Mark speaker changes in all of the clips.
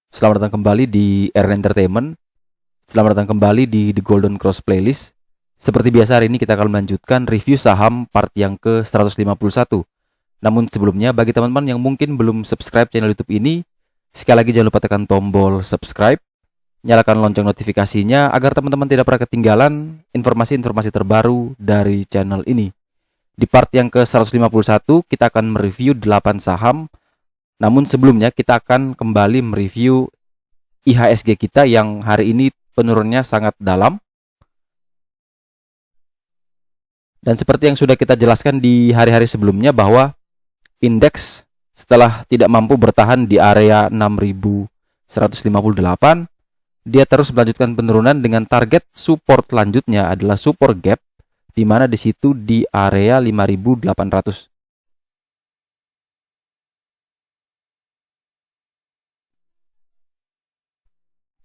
Speaker 1: Selamat datang kembali di RN Entertainment. Selamat datang kembali di The Golden Cross Playlist. Seperti biasa, hari ini kita akan melanjutkan review saham part yang ke-151. Namun sebelumnya, bagi teman-teman yang mungkin belum subscribe channel YouTube ini, sekali lagi jangan lupa tekan tombol subscribe, nyalakan lonceng notifikasinya agar teman-teman tidak pernah ketinggalan informasi-informasi terbaru dari channel ini. Di part yang ke-151, kita akan mereview 8 saham. Namun sebelumnya kita akan kembali mereview IHSG kita yang hari ini penurunannya sangat dalam. Dan seperti yang sudah kita jelaskan di hari-hari sebelumnya bahwa indeks setelah tidak mampu bertahan di area 6158, dia terus melanjutkan penurunan dengan target support selanjutnya adalah support gap, di mana di situ di area 5800.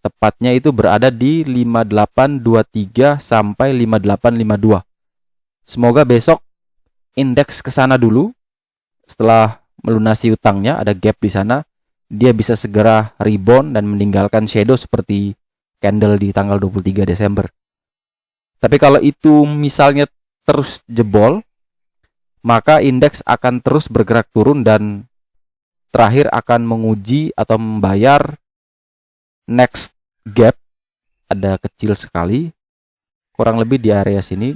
Speaker 1: Tepatnya itu berada di 5823 sampai 5852. Semoga besok indeks ke sana dulu. Setelah melunasi utangnya, ada gap di sana, dia bisa segera rebound dan meninggalkan shadow seperti candle di tanggal 23 Desember. Tapi kalau itu misalnya terus jebol, maka indeks akan terus bergerak turun dan terakhir akan menguji atau membayar next gap, ada kecil sekali, kurang lebih di area sini,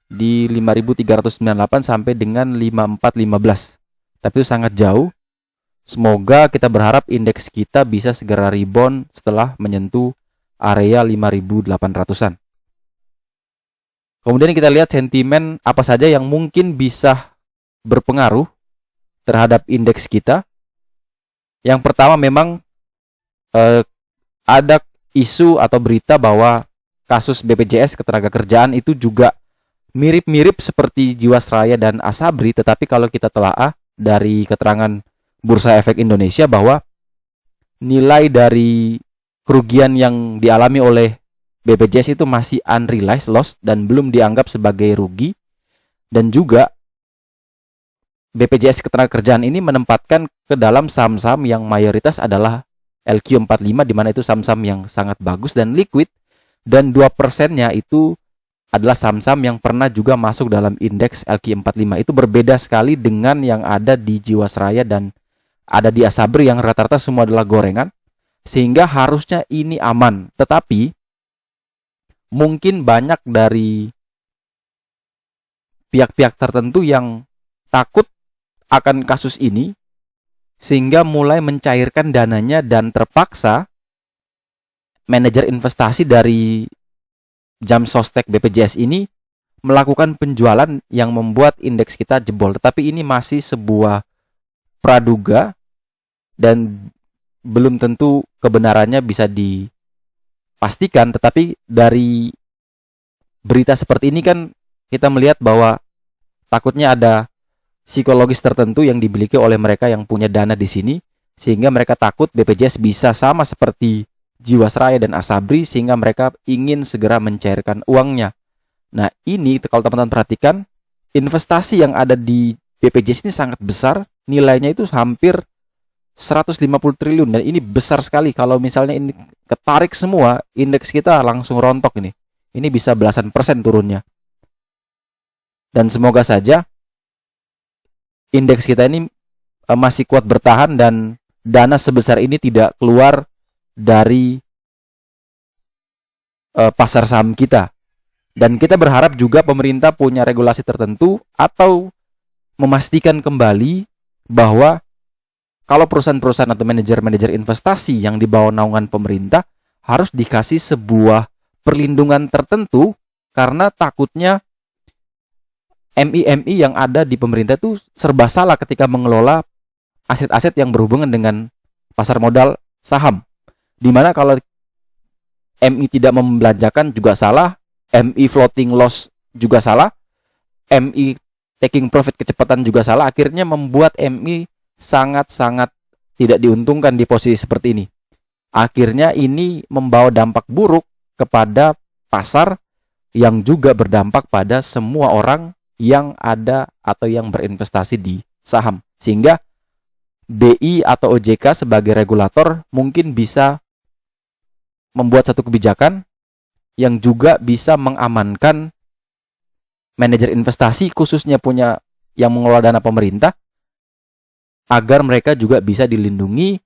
Speaker 1: di 5398 sampai dengan 5415. Tapi itu sangat jauh. Semoga kita berharap indeks kita bisa segera rebound setelah menyentuh area 5800-an. Kemudian kita lihat sentimen apa saja yang mungkin bisa berpengaruh terhadap indeks kita. Yang pertama memang ada isu atau berita bahwa kasus BPJS Ketenagakerjaan itu juga mirip-mirip seperti Jiwasraya dan Asabri, tetapi kalau kita telaah dari keterangan Bursa Efek Indonesia bahwa nilai dari kerugian yang dialami oleh BPJS itu masih unrealized loss dan belum dianggap sebagai rugi, dan juga BPJS Ketenagakerjaan ini menempatkan ke dalam saham-saham yang mayoritas adalah LQ45, di mana itu saham-saham yang sangat bagus dan liquid, dan 2%-nya itu adalah saham-saham yang pernah juga masuk dalam indeks LQ45. Itu berbeda sekali dengan yang ada di Jiwasraya dan ada di Asabri yang rata-rata semua adalah gorengan, sehingga harusnya ini aman. Tetapi mungkin banyak dari pihak-pihak tertentu yang takut akan kasus ini, sehingga mulai mencairkan dananya dan terpaksa manajer investasi dari Jam Sostek BPJS ini melakukan penjualan yang membuat indeks kita jebol. Tetapi ini masih sebuah praduga dan belum tentu kebenarannya bisa dipastikan. Tetapi dari berita seperti ini kan kita melihat bahwa takutnya ada psikologis tertentu yang dimiliki oleh mereka yang punya dana di sini, sehingga mereka takut BPJS bisa sama seperti Jiwasraya dan Asabri, sehingga mereka ingin segera mencairkan uangnya. Nah, ini kalau teman-teman perhatikan, investasi yang ada di BPJS ini sangat besar, nilainya itu hampir 150 triliun, dan ini besar sekali. Kalau misalnya ini ketarik semua, indeks kita langsung rontok ini. Ini bisa belasan persen turunnya. Dan semoga saja indeks kita ini masih kuat bertahan dan dana sebesar ini tidak keluar dari pasar saham kita. Dan kita berharap juga pemerintah punya regulasi tertentu atau memastikan kembali bahwa kalau perusahaan-perusahaan atau manajer-manajer investasi yang di bawah naungan pemerintah harus dikasih sebuah perlindungan tertentu, karena takutnya MI-MI yang ada di pemerintah itu serba salah ketika mengelola aset-aset yang berhubungan dengan pasar modal saham. Dimana kalau MI tidak membelanjakan juga salah, MI floating loss juga salah, MI taking profit kecepatan juga salah, akhirnya membuat MI sangat-sangat tidak diuntungkan di posisi seperti ini. Akhirnya ini membawa dampak buruk kepada pasar yang juga berdampak pada semua orang yang ada atau yang berinvestasi di saham. Sehingga BI atau OJK sebagai regulator mungkin bisa membuat satu kebijakan yang juga bisa mengamankan manajer investasi, khususnya punya yang mengelola dana pemerintah, agar mereka juga bisa dilindungi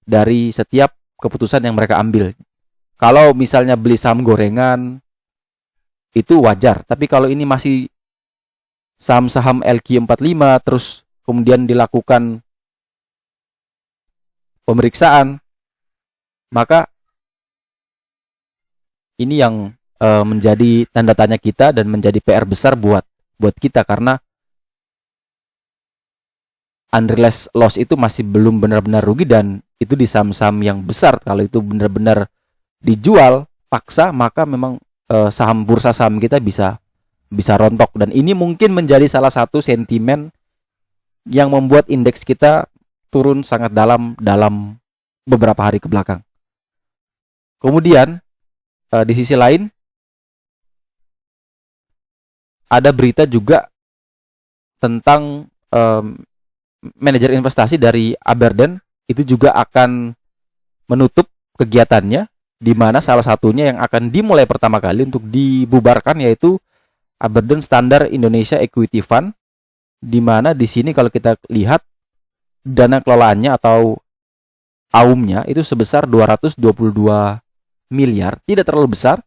Speaker 1: dari setiap keputusan yang mereka ambil. Kalau misalnya beli saham gorengan, itu wajar. Tapi kalau ini masih saham-saham LQ45, terus kemudian dilakukan pemeriksaan, maka ini yang menjadi tanda tanya kita dan menjadi PR besar buat kita, karena unrealized loss itu masih belum benar-benar rugi, dan itu di saham-saham yang besar. Kalau itu benar-benar dijual paksa, maka memang saham bursa saham kita bisa rontok, dan ini mungkin menjadi salah satu sentimen yang membuat indeks kita turun sangat dalam beberapa hari ke belakang. Kemudian di sisi lain ada berita juga tentang manajer investasi dari Aberdeen itu juga akan menutup kegiatannya, di mana salah satunya yang akan dimulai pertama kali untuk dibubarkan yaitu Aberdeen Standard Indonesia Equity Fund, di mana di sini kalau kita lihat dana kelolaannya atau AUM-nya itu sebesar 222 miliar, tidak terlalu besar.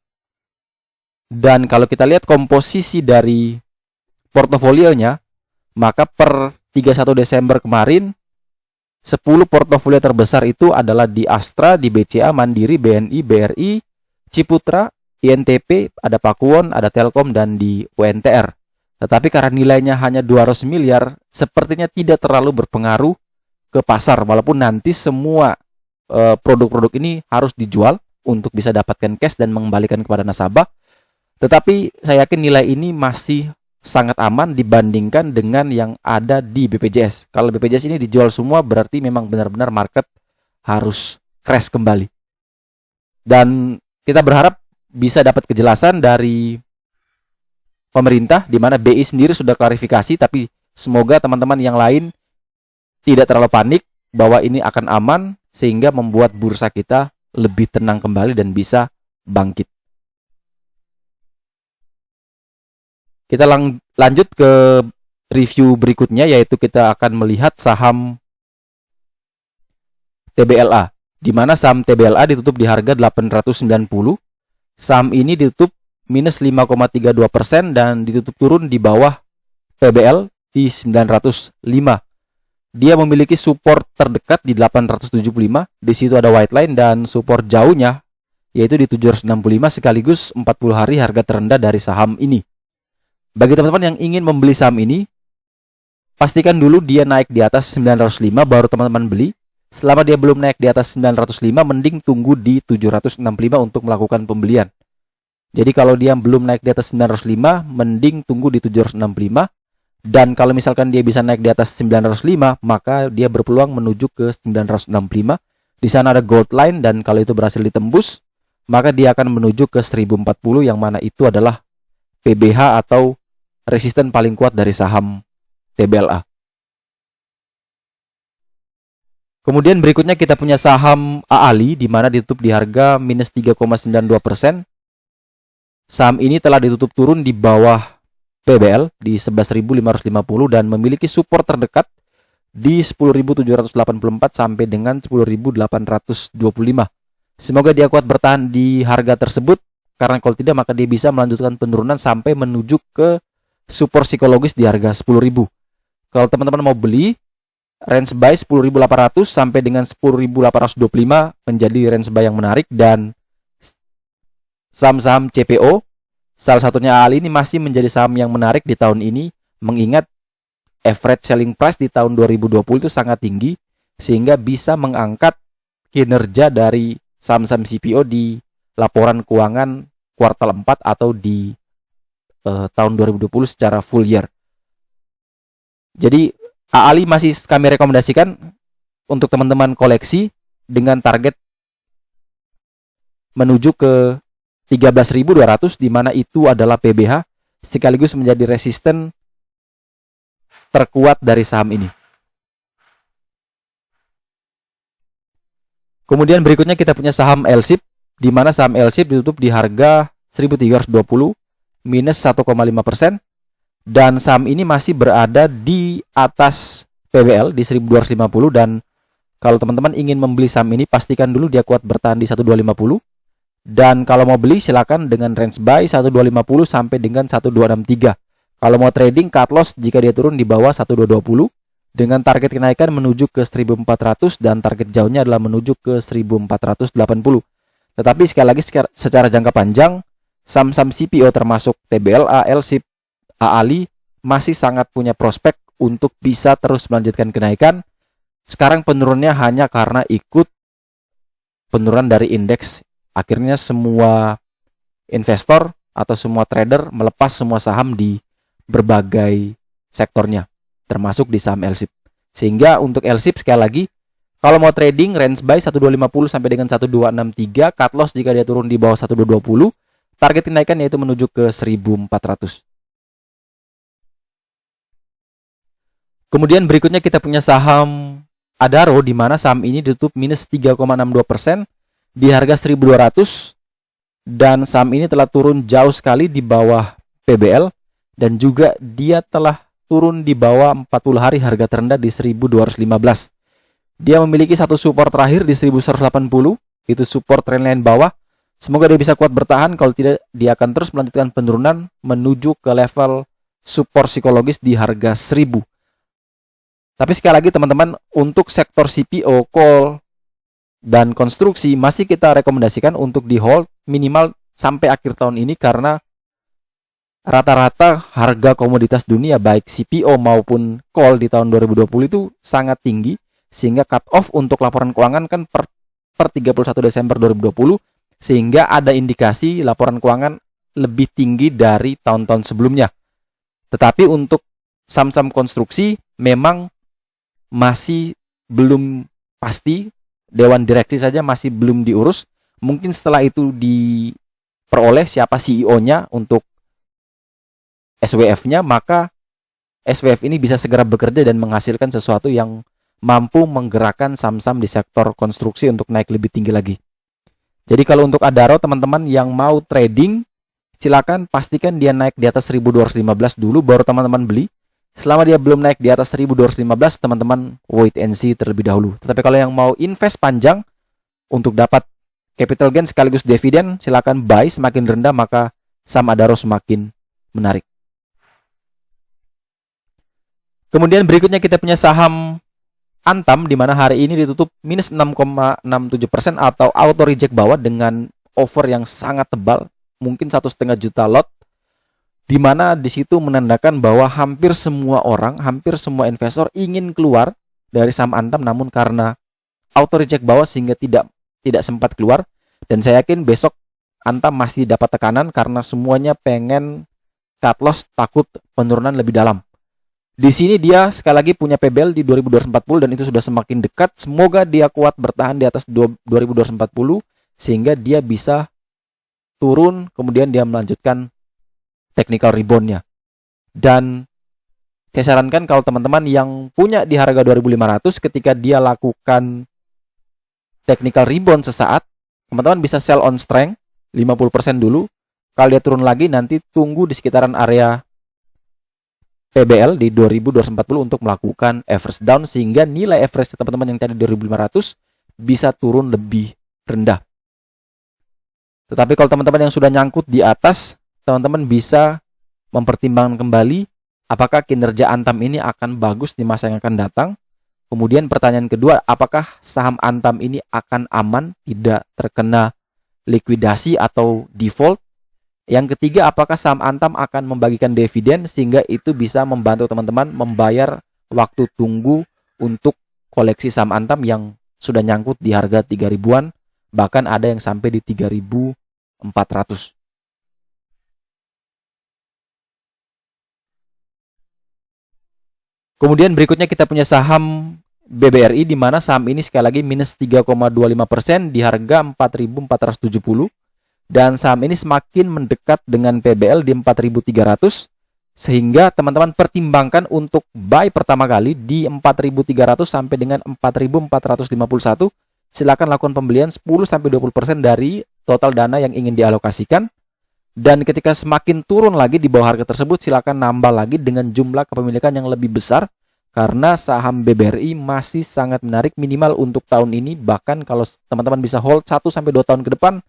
Speaker 1: Dan kalau kita lihat komposisi dari portofolionya, maka per 31 Desember kemarin 10 portofolio terbesar itu adalah di Astra, di BCA, Mandiri, BNI, BRI, Ciputra, INTP, ada Pakuwon, ada Telkom, dan di UNTR. Tetapi karena nilainya hanya 200 miliar, sepertinya tidak terlalu berpengaruh ke pasar, walaupun nanti semua produk-produk ini harus dijual untuk bisa dapatkan cash dan mengembalikan kepada nasabah. Tetapi saya yakin nilai ini masih sangat aman dibandingkan dengan yang ada di BPJS. Kalau BPJS ini dijual semua, berarti memang benar-benar market harus crash kembali. Dan kita berharap bisa dapat kejelasan dari pemerintah, di mana BI sendiri sudah klarifikasi, tapi semoga teman-teman yang lain tidak terlalu panik bahwa ini akan aman, sehingga membuat bursa kita lebih tenang kembali dan bisa bangkit. Kita lanjut ke review berikutnya, yaitu kita akan melihat saham TBLA, di mana saham TBLA ditutup di harga 890. Saham ini ditutup minus 5,32% dan ditutup turun di bawah PBL di 905. Dia memiliki support terdekat di 875, di situ ada white line, dan support jauhnya yaitu di 765, sekaligus 40 hari harga terendah dari saham ini. Bagi teman-teman yang ingin membeli saham ini, pastikan dulu dia naik di atas 905 baru teman-teman beli. Selama dia belum naik di atas 905, mending tunggu di 765 untuk melakukan pembelian. Jadi kalau dia belum naik di atas 905, mending tunggu di 765. Dan kalau misalkan dia bisa naik di atas 905, maka dia berpeluang menuju ke 965. Di sana ada gold line, dan kalau itu berhasil ditembus, maka dia akan menuju ke 1040, yang mana itu adalah PBH atau resisten paling kuat dari saham TBLA. Kemudian berikutnya kita punya saham AALI, di mana ditutup di harga minus 3,92%. Saham ini telah ditutup turun di bawah PBL di 11.550 dan memiliki support terdekat di 10.784 sampai dengan 10.825. Semoga dia kuat bertahan di harga tersebut, karena kalau tidak maka dia bisa melanjutkan penurunan sampai menuju ke support psikologis di harga 10.000. Kalau teman-teman mau beli, range buy 10.800 sampai dengan 10.825 menjadi range buy yang menarik. Dan saham-saham CPO, salah satunya AALI, ini masih menjadi saham yang menarik di tahun ini, mengingat average selling price di tahun 2020 itu sangat tinggi, sehingga bisa mengangkat kinerja dari saham-saham CPO di laporan keuangan kuartal 4 atau di tahun 2020 secara full year. Jadi AALI masih kami rekomendasikan untuk teman-teman koleksi dengan target menuju ke 13.200, di mana itu adalah PBH sekaligus menjadi resisten terkuat dari saham ini. Kemudian berikutnya kita punya saham LSIP, di mana saham LSIP ditutup di harga 1.320 minus 1,5%, dan saham ini masih berada di atas PBL di 1.250, dan kalau teman-teman ingin membeli saham ini pastikan dulu dia kuat bertahan di 1.250, dan kalau mau beli silakan dengan range buy 1.250 sampai dengan 1.263. Kalau mau trading cut loss jika dia turun di bawah 1.220 dengan target kenaikan menuju ke 1.400 dan target jauhnya adalah menuju ke 1.480. Tetapi sekali lagi secara jangka panjang, saham-saham CPO termasuk TBLA, LSIP, AALI masih sangat punya prospek untuk bisa terus melanjutkan kenaikan. Sekarang penurunannya hanya karena ikut penurunan dari indeks. Akhirnya semua investor atau semua trader melepas semua saham di berbagai sektornya, termasuk di saham LSIP. Sehingga untuk LSIP sekali lagi, kalau mau trading range buy 1.250 sampai dengan 1.263, cut loss jika dia turun di bawah 1.220, target kenaikan yaitu menuju ke 1.400. Kemudian berikutnya kita punya saham Adaro, di mana saham ini ditutup minus 3,62% di harga 1.200, dan saham ini telah turun jauh sekali di bawah PBL, dan juga dia telah turun di bawah 40 hari harga terendah di 1.215. Dia memiliki satu support terakhir di 1.180, itu support trendline bawah. Semoga dia bisa kuat bertahan, kalau tidak dia akan terus melanjutkan penurunan menuju ke level support psikologis di harga 1.000. Tapi sekali lagi teman-teman, untuk sektor CPO, coal, dan konstruksi masih kita rekomendasikan untuk di hold minimal sampai akhir tahun ini, karena rata-rata harga komoditas dunia baik CPO maupun coal di tahun 2020 itu sangat tinggi, sehingga cut off untuk laporan keuangan kan per 31 Desember 2020, sehingga ada indikasi laporan keuangan lebih tinggi dari tahun-tahun sebelumnya. Tetapi untuk saham-saham konstruksi memang masih belum pasti, dewan direksi saja masih belum diurus. Mungkin setelah itu diperoleh siapa CEO-nya untuk SWF-nya, maka SWF ini bisa segera bekerja dan menghasilkan sesuatu yang mampu menggerakkan saham-saham di sektor konstruksi untuk naik lebih tinggi lagi. Jadi kalau untuk Adaro, teman-teman yang mau trading, silakan pastikan dia naik di atas 1.215 dulu, baru teman-teman beli. Selama dia belum naik di atas 1.215, teman-teman wait and see terlebih dahulu. Tetapi kalau yang mau invest panjang untuk dapat capital gain sekaligus dividen, silakan buy. Semakin rendah maka saham Adaro semakin menarik. Kemudian berikutnya kita punya saham Antam, di mana hari ini ditutup minus 6,67% atau auto reject bawah dengan offer yang sangat tebal, mungkin 1,5 juta lot, di mana di situ menandakan bahwa hampir semua orang, hampir semua investor ingin keluar dari saham Antam, namun karena auto reject bawah sehingga tidak sempat keluar. Dan saya yakin besok Antam masih dapat tekanan karena semuanya pengen cut loss, takut penurunan lebih dalam. Di sini dia sekali lagi punya PBL di 2240 dan itu sudah semakin dekat. Semoga dia kuat bertahan di atas 2240 sehingga dia bisa turun, kemudian dia melanjutkan technical rebound-nya. Dan saya sarankan kalau teman-teman yang punya di harga 2500, ketika dia lakukan technical rebound sesaat, teman-teman bisa sell on strength 50% dulu. Kalau dia turun lagi, nanti tunggu di sekitaran area PBL di 2240 untuk melakukan average down, sehingga nilai average teman-teman yang tadi 2500 bisa turun lebih rendah. Tetapi kalau teman-teman yang sudah nyangkut di atas, teman-teman bisa mempertimbangkan kembali apakah kinerja Antam ini akan bagus di masa yang akan datang. Kemudian pertanyaan kedua, apakah saham Antam ini akan aman, tidak terkena likuidasi atau default? Yang ketiga, apakah saham Antam akan membagikan dividen sehingga itu bisa membantu teman-teman membayar waktu tunggu untuk koleksi saham Antam yang sudah nyangkut di harga 3.000-an, bahkan ada yang sampai di 3.400. Kemudian berikutnya kita punya saham BBRI, di mana saham ini sekali lagi minus 3,25% di harga 4.470. Dan saham ini semakin mendekat dengan PBL di 4.300, sehingga teman-teman pertimbangkan untuk buy pertama kali di 4.300 sampai dengan 4.451, silakan lakukan pembelian 10-20% dari total dana yang ingin dialokasikan. Dan ketika semakin turun lagi di bawah harga tersebut, silakan nambah lagi dengan jumlah kepemilikan yang lebih besar. Karena saham BBRI masih sangat menarik minimal untuk tahun ini. Bahkan kalau teman-teman bisa hold 1-2 tahun ke depan,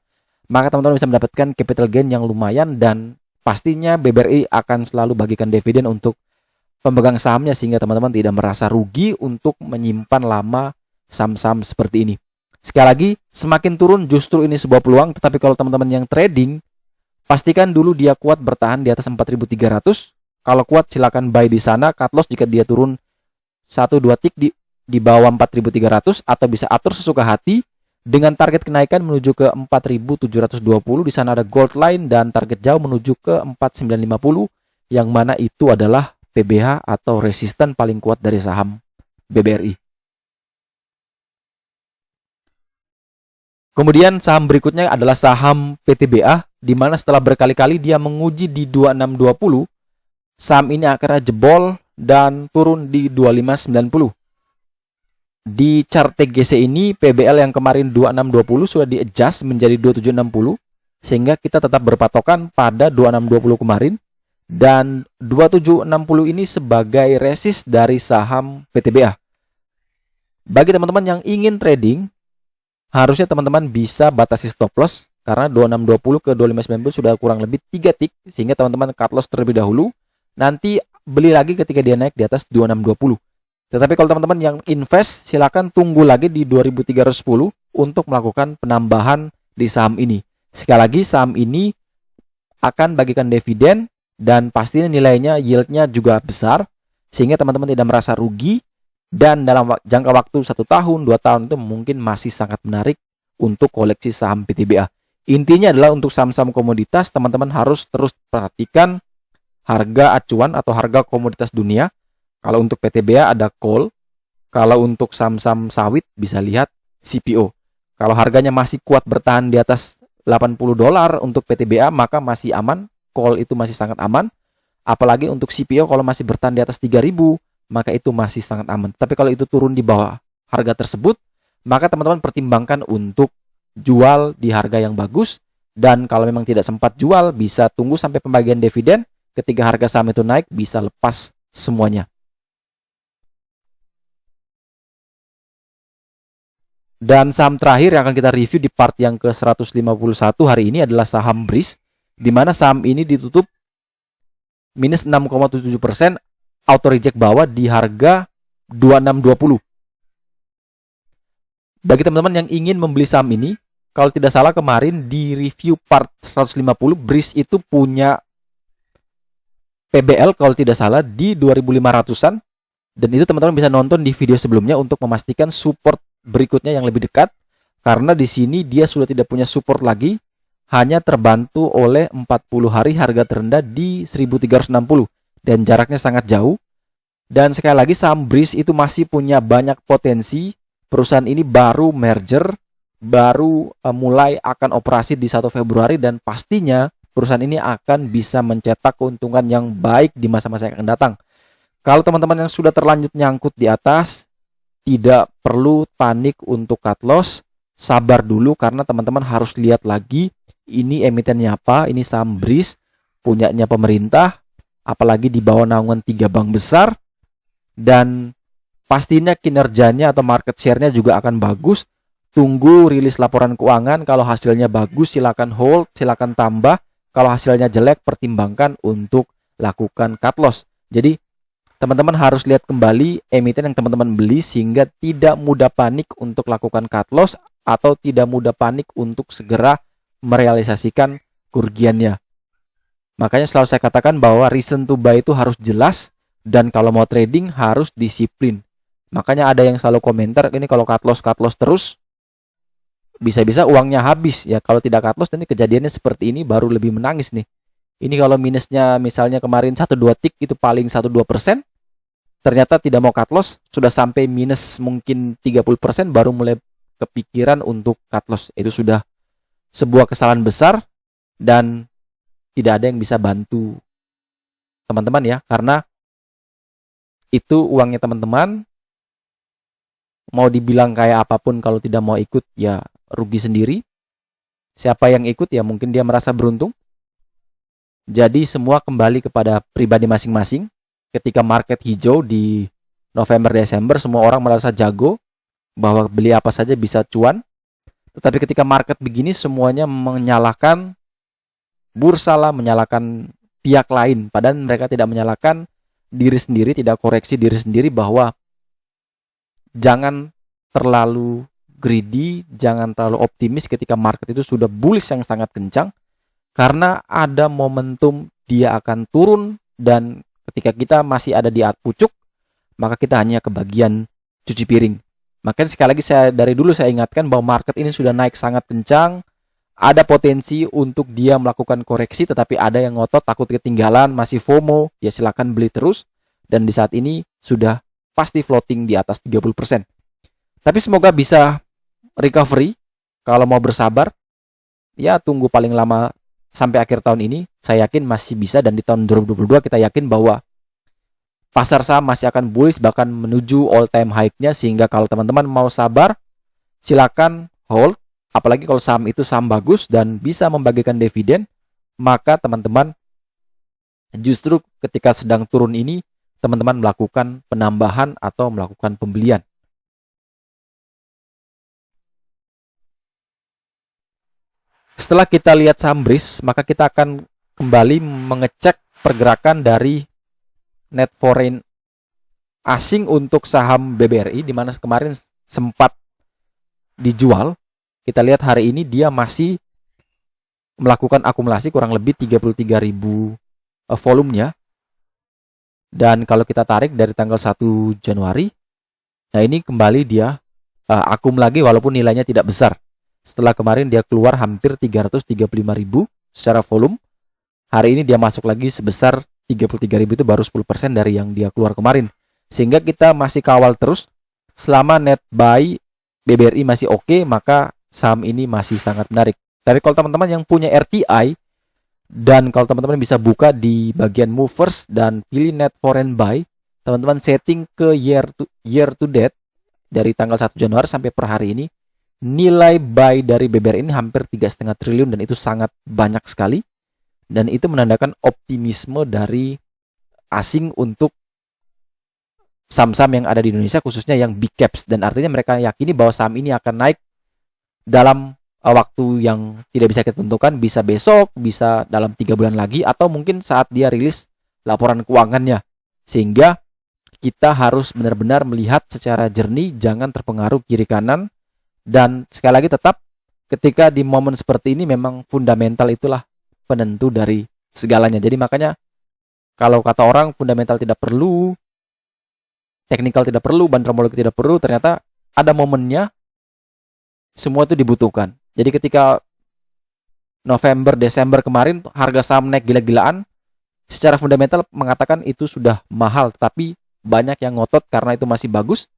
Speaker 1: maka teman-teman bisa mendapatkan capital gain yang lumayan. Dan pastinya BBRI akan selalu bagikan dividen untuk pemegang sahamnya, sehingga teman-teman tidak merasa rugi untuk menyimpan lama saham-saham seperti ini. Sekali lagi, semakin turun justru ini sebuah peluang. Tetapi kalau teman-teman yang trading, pastikan dulu dia kuat bertahan di atas 4.300. Kalau kuat silakan buy di sana. Cut loss jika dia turun 1-2 tick di bawah 4.300, atau bisa atur sesuka hati dengan target kenaikan menuju ke 4.720. Di sana ada gold line dan target jauh menuju ke 4.950, yang mana itu adalah PBH atau resisten paling kuat dari saham BBRI. Kemudian saham berikutnya adalah saham PTBA, di mana setelah berkali-kali dia menguji di 2620, saham ini akhirnya jebol dan turun di 2590. Di chart TGC ini, PBL yang kemarin 2620 sudah di-adjust menjadi 2760, sehingga kita tetap berpatokan pada 2620 kemarin. Dan 2760 ini sebagai resist dari saham PTBA. Bagi teman-teman yang ingin trading, harusnya teman-teman bisa batasi stop loss, karena 2620 ke 2590 sudah kurang lebih 3 tick, sehingga teman-teman cut loss terlebih dahulu, nanti beli lagi ketika dia naik di atas 2620. Tetapi kalau teman-teman yang invest, silakan tunggu lagi di 2310 untuk melakukan penambahan di saham ini. Sekali lagi, saham ini akan bagikan dividen dan pastinya nilainya, yieldnya juga besar, sehingga teman-teman tidak merasa rugi. Dan dalam jangka waktu 1 tahun, 2 tahun itu mungkin masih sangat menarik untuk koleksi saham PTBA. Intinya adalah untuk saham-saham komoditas, teman-teman harus terus perhatikan harga acuan atau harga komoditas dunia. Kalau untuk PTBA ada coal, kalau untuk saham-saham sawit bisa lihat CPO. Kalau harganya masih kuat bertahan di atas $80 untuk PTBA, maka masih aman. Coal itu masih sangat aman. Apalagi untuk CPO kalau masih bertahan di atas 3.000, maka itu masih sangat aman. Tapi kalau itu turun di bawah harga tersebut, maka teman-teman pertimbangkan untuk jual di harga yang bagus. Dan kalau memang tidak sempat jual, bisa tunggu sampai pembagian dividen. Ketika harga saham itu naik, bisa lepas semuanya. Dan saham terakhir yang akan kita review di part yang ke-151 hari ini adalah saham BRIS, di mana saham ini ditutup minus 6,77%, auto reject bawah di harga 2620. Bagi teman-teman yang ingin membeli saham ini, kalau tidak salah kemarin di review part 150, BRIS itu punya PBL kalau tidak salah di 2.500-an. Dan itu teman-teman bisa nonton di video sebelumnya untuk memastikan support berikutnya yang lebih dekat. Karena di sini dia sudah tidak punya support lagi, hanya terbantu oleh 40 hari harga terendah di 1.360. Dan jaraknya sangat jauh. Dan sekali lagi saham BRIS itu masih punya banyak potensi. Perusahaan ini baru merger, baru mulai akan operasi di 1 Februari, dan pastinya perusahaan ini akan bisa mencetak keuntungan yang baik di masa-masa yang akan datang. Kalau teman-teman yang sudah terlanjut nyangkut di atas, tidak perlu panik untuk cut loss, sabar dulu karena teman-teman harus lihat lagi ini emitennya apa, ini saham BRIS, punyanya pemerintah, apalagi di bawah naungan 3 bank besar, dan pastinya kinerjanya atau market share-nya juga akan bagus. Tunggu rilis laporan keuangan, kalau hasilnya bagus silakan hold, silakan tambah. Kalau hasilnya jelek, pertimbangkan untuk lakukan cut loss. Jadi teman-teman harus lihat kembali emiten yang teman-teman beli sehingga tidak mudah panik untuk lakukan cut loss atau tidak mudah panik untuk segera merealisasikan kerugiannya. Makanya selalu saya katakan bahwa reason to buy itu harus jelas, dan kalau mau trading harus disiplin. Makanya ada yang selalu komentar, ini kalau cut loss terus, bisa-bisa uangnya habis. Ya kalau tidak cut loss nanti kejadiannya seperti ini, baru lebih menangis nih. Ini kalau minusnya misalnya kemarin 1-2 tick itu paling 1-2%, ternyata tidak mau cut loss, sudah sampai minus mungkin 30%, baru mulai kepikiran untuk cut loss. Itu sudah sebuah kesalahan besar dan tidak ada yang bisa bantu teman-teman ya, karena itu uangnya teman-teman, Mau dibilang kayak apapun, kalau tidak mau ikut ya rugi sendiri. Siapa yang ikut ya mungkin dia merasa beruntung. Jadi semua kembali kepada pribadi masing-masing. Ketika market hijau di November Desember, semua orang merasa jago bahwa beli apa saja bisa cuan. Tetapi ketika market begini, semuanya menyalahkan bursa lah, menyalahkan pihak lain, padahal mereka tidak menyalahkan diri sendiri, tidak koreksi diri sendiri bahwa jangan terlalu greedy, jangan terlalu optimis ketika market itu sudah bullish yang sangat kencang, karena ada momentum dia akan turun, dan ketika kita masih ada di pucuk, maka kita hanya kebagian cuci piring. Makanya sekali lagi dari dulu saya ingatkan bahwa market ini sudah naik sangat kencang, ada potensi untuk dia melakukan koreksi, tetapi ada yang ngotot takut ketinggalan, masih FOMO, ya silakan beli terus, dan di saat ini sudah pasti floating di atas 30%. Tapi semoga bisa recovery. Kalau mau bersabar, ya tunggu paling lama sampai akhir tahun ini, saya yakin masih bisa, dan di tahun 2022 kita yakin bahwa pasar saham masih akan bullish, bahkan menuju all time high-nya, sehingga kalau teman-teman mau sabar, silakan hold. Apalagi kalau saham itu saham bagus dan bisa membagikan dividen, maka teman-teman justru ketika sedang turun ini, teman-teman melakukan penambahan atau melakukan pembelian. Setelah kita lihat saham BRIS, maka kita akan kembali mengecek pergerakan dari net foreign asing untuk saham BBRI, di mana kemarin sempat dijual. Kita lihat hari ini dia masih melakukan akumulasi kurang lebih 33.000 volumenya. Dan kalau kita tarik dari tanggal 1 Januari, nah ini kembali dia akum lagi walaupun nilainya tidak besar. Setelah kemarin dia keluar hampir 335.000 secara volume. Hari ini dia masuk lagi sebesar 33.000, itu baru 10% dari yang dia keluar kemarin. Sehingga kita masih kawal terus. Selama net buy BBRI masih oke, maka saham ini masih sangat menarik. Tapi kalau teman-teman yang punya RTI, dan kalau teman-teman bisa buka di bagian movers dan pilih net foreign buy, teman-teman setting ke year to date dari tanggal 1 Januari sampai per hari ini, nilai buy dari BBRI ini hampir 3,5 triliun, dan itu sangat banyak sekali. Dan itu menandakan optimisme dari asing untuk saham-saham yang ada di Indonesia, khususnya yang big caps, dan artinya mereka yakini bahwa saham ini akan naik dalam waktu yang tidak bisa kita tentukan, bisa besok, bisa dalam 3 bulan lagi, atau mungkin saat dia rilis laporan keuangannya. Sehingga kita harus benar-benar melihat secara jernih, jangan terpengaruh kiri kanan, dan sekali lagi tetap ketika di momen seperti ini memang fundamental itulah penentu dari segalanya. Jadi makanya kalau kata orang fundamental tidak perlu, teknikal tidak perlu, bandramaologi tidak perlu, ternyata ada momennya semua itu dibutuhkan. Jadi ketika November, Desember kemarin harga saham naik gila-gilaan, secara fundamental mengatakan itu sudah mahal, tapi banyak yang ngotot karena itu masih bagus.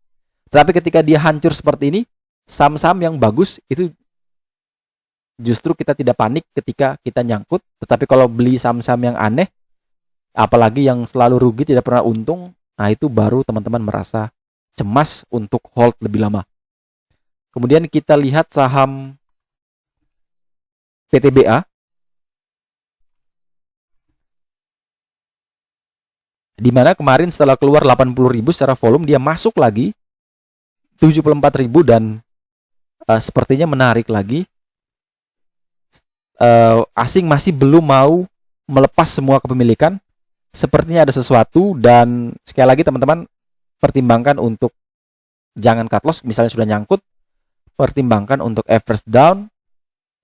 Speaker 1: Tapi ketika dia hancur seperti ini, saham-saham yang bagus itu justru kita tidak panik ketika kita nyangkut. Tetapi kalau beli saham-saham yang aneh, apalagi yang selalu rugi, tidak pernah untung, nah itu baru teman-teman merasa cemas untuk hold lebih lama. Kemudian kita lihat saham PTBA. Di mana kemarin setelah keluar 80.000 secara volume, dia masuk lagi 74.000, dan sepertinya menarik lagi. Asing masih belum mau melepas semua kepemilikan. Sepertinya ada sesuatu, dan sekali lagi teman-teman pertimbangkan untuk jangan cut loss. Misalnya sudah nyangkut, pertimbangkan untuk average down.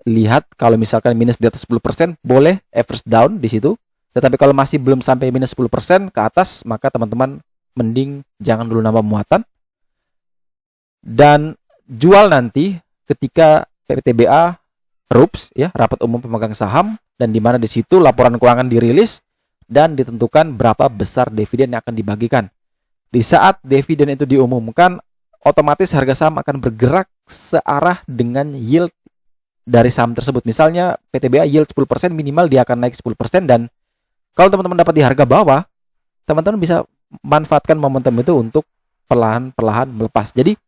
Speaker 1: Lihat kalau misalkan minus di atas 10%, boleh average down di situ. Tetapi kalau masih belum sampai minus 10% ke atas, maka teman-teman mending jangan dulu nambah muatan. Dan jual nanti ketika PTBA RUPS, ya, rapat umum pemegang saham, dan di mana di situ laporan keuangan dirilis dan ditentukan berapa besar dividen yang akan dibagikan. Di saat dividen itu diumumkan, otomatis harga saham akan bergerak searah dengan yield dari saham tersebut. Misalnya PTBA yield 10%, minimal dia akan naik 10%, dan kalau teman-teman dapat di harga bawah, teman-teman bisa manfaatkan momentum itu untuk perlahan-perlahan melepas. Jadi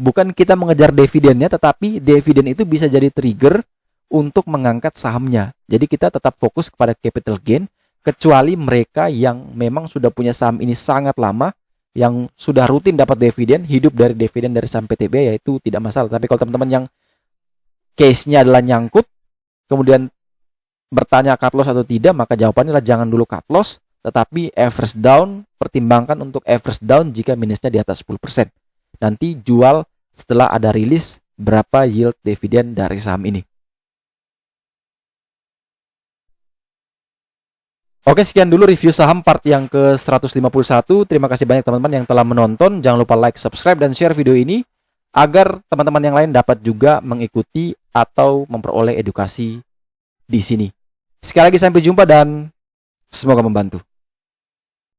Speaker 1: Bukan kita mengejar dividennya, tetapi dividen itu bisa jadi trigger untuk mengangkat sahamnya. Jadi kita tetap fokus kepada capital gain, kecuali mereka yang memang sudah punya saham ini sangat lama, yang sudah rutin dapat dividen, hidup dari dividen dari saham PTB, yaitu tidak masalah. Tapi kalau teman-teman yang case-nya adalah nyangkut, kemudian bertanya cut loss atau tidak, maka jawabannya adalah jangan dulu cut loss, tetapi average down, pertimbangkan untuk average down jika minusnya di atas 10%. Nanti jual setelah ada rilis berapa yield dividen dari saham ini. Oke, sekian dulu review saham part yang ke-151. Terima kasih banyak teman-teman yang telah menonton. Jangan lupa like, subscribe, dan share video ini agar teman-teman yang lain dapat juga mengikuti atau memperoleh edukasi di sini. Sekali lagi sampai jumpa dan semoga membantu.